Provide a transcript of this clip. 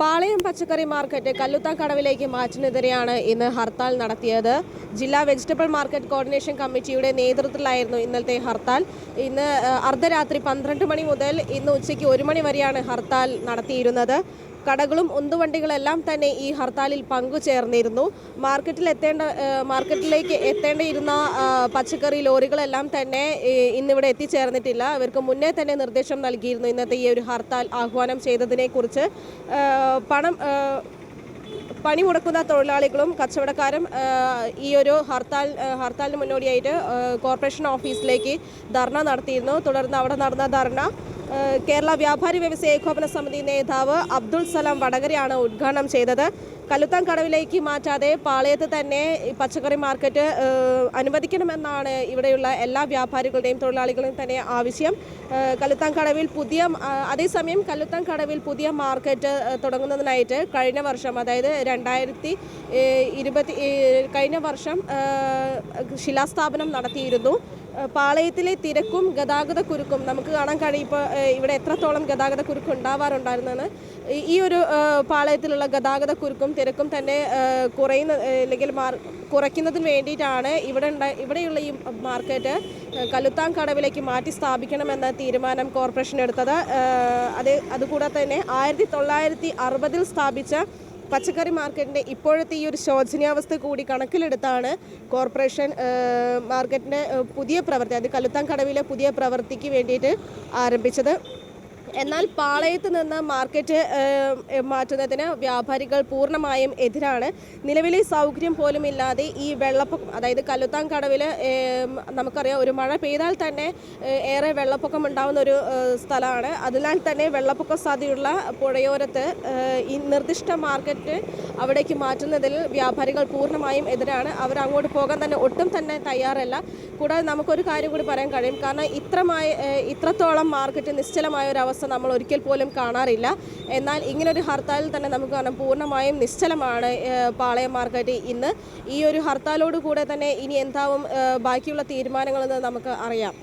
പാളയം പച്ചക്കറി മാർക്കറ്റ് കല്ലുത്താൻകടവിലേക്ക് മാറ്റുന്നതിനെതിരെയാണ് ഇന്ന് ഹർത്താൽ നടത്തിയത്. ജില്ലാ വെജിറ്റബിൾ മാർക്കറ്റ് കോർഡിനേഷൻ കമ്മിറ്റിയുടെ നേതൃത്വത്തിലായിരുന്നു ഇന്നലത്തെ ഹർത്താൽ. ഇന്ന് അർദ്ധരാത്രി 12 മണി മുതൽ ഇന്ന് ഉച്ചയ്ക്ക് 1 മണി വരെയാണ് ഹർത്താൽ നടത്തിയിരുന്നത്. കടകളും ഉന്തുവണ്ടികളെല്ലാം തന്നെ ഈ ഹർത്താലിൽ പങ്കുചേർന്നിരുന്നു. മാർക്കറ്റിലേക്ക് എത്തേണ്ടിയിരുന്ന പച്ചക്കറി ലോറികളെല്ലാം തന്നെ ഇന്നിവിടെ എത്തിച്ചേർന്നിട്ടില്ല. ഇവർക്ക് മുന്നേ തന്നെ നിർദ്ദേശം നൽകിയിരുന്നു ഇന്നത്തെ ഈ ഒരു ഹർത്താൽ ആഹ്വാനം ചെയ്തതിനെക്കുറിച്ച്. പണി മുടക്കുന്ന തൊഴിലാളികളും കച്ചവടക്കാരും ഈ ഒരു ഹർത്താലിന് മുന്നോടിയായിട്ട് കോർപ്പറേഷൻ ഓഫീസിലേക്ക് ധർണ നടത്തിയിരുന്നു. തുടർന്ന് അവിടെ നടന്ന ധർണ കേരള വ്യാപാരി വ്യവസായ ഏകോപന സമിതി നേതാവ് അബ്ദുൾ സലാം വടകരയാണ് ഉദ്ഘാടനം ചെയ്തത്. കല്ലുത്താൻകടവിലേക്ക് മാറ്റാതെ പാളയത്ത് തന്നെ പച്ചക്കറി മാർക്കറ്റ് അനുവദിക്കണമെന്നാണ് ഇവിടെയുള്ള എല്ലാ വ്യാപാരികളുടെയും തൊഴിലാളികളുടെയും തന്നെ ആവശ്യം. അതേസമയം കല്ലുത്താൻകടവിൽ പുതിയ മാർക്കറ്റ് തുടങ്ങുന്നതിനായിട്ട് കഴിഞ്ഞ വർഷം, അതായത് 2020 ശിലാസ്ഥാപനം നടത്തിയിരുന്നു. പാളയത്തിലെ തിരക്കും ഗതാഗത കുരുക്കും നമുക്ക് കാണാൻ കഴിയും. ഇപ്പോൾ ഇവിടെ എത്രത്തോളം ഗതാഗത കുരുക്ക് ഉണ്ടാവാറുണ്ടായിരുന്നെന്ന്. ഈ ഒരു പാളയത്തിലുള്ള ഗതാഗത കുരുക്കും തിരക്കും തന്നെ കുറയ്ക്കുന്നതിന് വേണ്ടിയിട്ടാണ് ഇവിടെയുള്ള ഈ മാർക്കറ്റ് കല്ലുത്താൻകടവിലേക്ക് മാറ്റി സ്ഥാപിക്കണമെന്ന തീരുമാനം കോർപ്പറേഷൻ എടുത്തത്. അതുകൂടാതെ തന്നെ 1960 സ്ഥാപിച്ച പച്ചക്കറി മാർക്കറ്റിൻ്റെ ഇപ്പോഴത്തെ ഈ ഒരു ശോചനീയാവസ്ഥ കൂടി കണക്കിലെടുത്താണ് കോർപ്പറേഷൻ മാർക്കറ്റിൻ്റെ പുതിയ പ്രവൃത്തി, അത് കല്ലുത്താൻകടവിലെ പുതിയ പ്രവൃത്തിക്ക് വേണ്ടിയിട്ട് ആരംഭിച്ചത്. എന്നാൽ പാളയത്ത് നിന്ന് മാർക്കറ്റ് മാറ്റുന്നതിന് വ്യാപാരികൾ പൂർണ്ണമായും എതിരാണ്. നിലവിലെ സൗകര്യം പോലും ഇല്ലാതെ ഈ വെള്ളപ്പൊക്കം, അതായത് കല്ലുത്താൻകടവിൽ നമുക്കറിയാം, ഒരു മഴ പെയ്താൽ തന്നെ ഏറെ വെള്ളപ്പൊക്കം ഉണ്ടാകുന്ന ഒരു സ്ഥലമാണ്. അതിനാൽ തന്നെ വെള്ളപ്പൊക്ക സാധ്യതയുള്ള പുഴയോരത്ത് ഈ നിർദ്ദിഷ്ട മാർക്കറ്റ് അവിടേക്ക് മാറ്റുന്നതിൽ വ്യാപാരികൾ പൂർണ്ണമായും എതിരാണ്. അവർ അങ്ങോട്ട് പോകാൻ തന്നെ ഒട്ടും തന്നെ തയ്യാറല്ല. കൂടാതെ നമുക്കൊരു കാര്യം കൂടി പറയാൻ കഴിയും. കാരണം ഇത്രത്തോളം മാർക്കറ്റ് നിശ്ചലമായ ഒരു അവസ്ഥ നമ്മൾ ഒരിക്കൽ പോലും കാണാറില്ല. എന്നാൽ ഇങ്ങനൊരു ഹർത്താലിൽ തന്നെ നമുക്ക് കാണാം, പൂർണ്ണമായും നിശ്ചലമാണ് പാളയം മാർക്കറ്റ് ഇന്ന്. ഈ ഒരു ഹർത്താലോട് കൂടെ തന്നെ ഇനി എന്താവും ബാക്കിയുള്ള തീരുമാനങ്ങളെന്ന് നമുക്ക് അറിയാം.